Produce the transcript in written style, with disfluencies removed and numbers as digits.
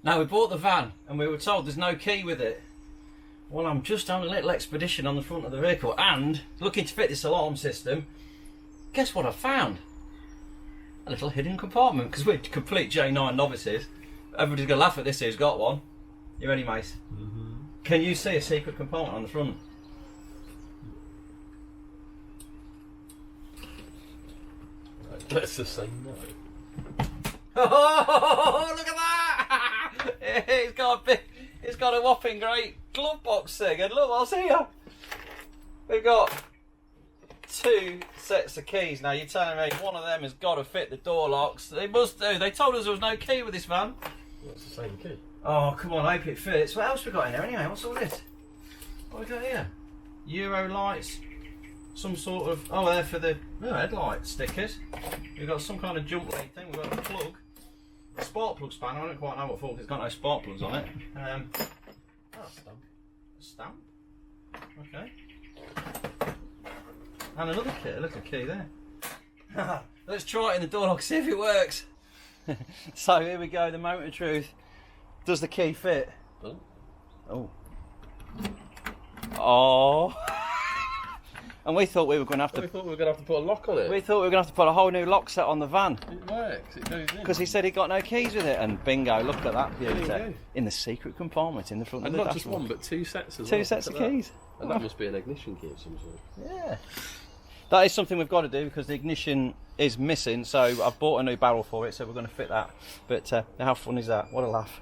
Now we bought the van and we were told there's no key with it. Well, I'm just on a little expedition on the front of the vehicle and looking to fit this alarm system. Guess what I found? A little hidden compartment, because we're complete J9 novices. Everybody's going to laugh at this who's got one. You ready, mate? Mm-hmm. Can you see a secret compartment on the front? Let's just say no. Oh, look at that! It's got a whopping great glove box thing. And look what's here. We've got 2 sets of keys. Now you're telling me one of them has got to fit the door locks. They must do. They told us there was no key with this van. Well, it's the same key. Oh, come on, I hope it fits. What else we got in there anyway? What's all this? What we got here? Euro lights. Some sort of... Oh, they're for the headlight stickers. We've got some kind of jump lead thing. We've got a plug. A spark plug spanner. I don't quite know what for because it's got no spark plugs on it. A stamp. A stamp? Okay. And another key. Look, a key there. Let's try it in the door lock, see if it works. So here we go, the moment of truth. Does the key fit? Oh. Oh. And we thought we were going to have to... We thought we were going to have to put a lock on it. We thought we were going to have to put a whole new lock set on the van. It works, it goes in. Because he said he got no keys with it, and bingo, look at that beauty. In the secret compartment in the front of the dashboard. And not just one, but 2 sets as well. 2 sets of keys. And that must be an ignition key of some sort. Yeah. That is something we've got to do because the ignition is missing, so I've bought a new barrel for it, so we're going to fit that. But how fun is that? What a laugh.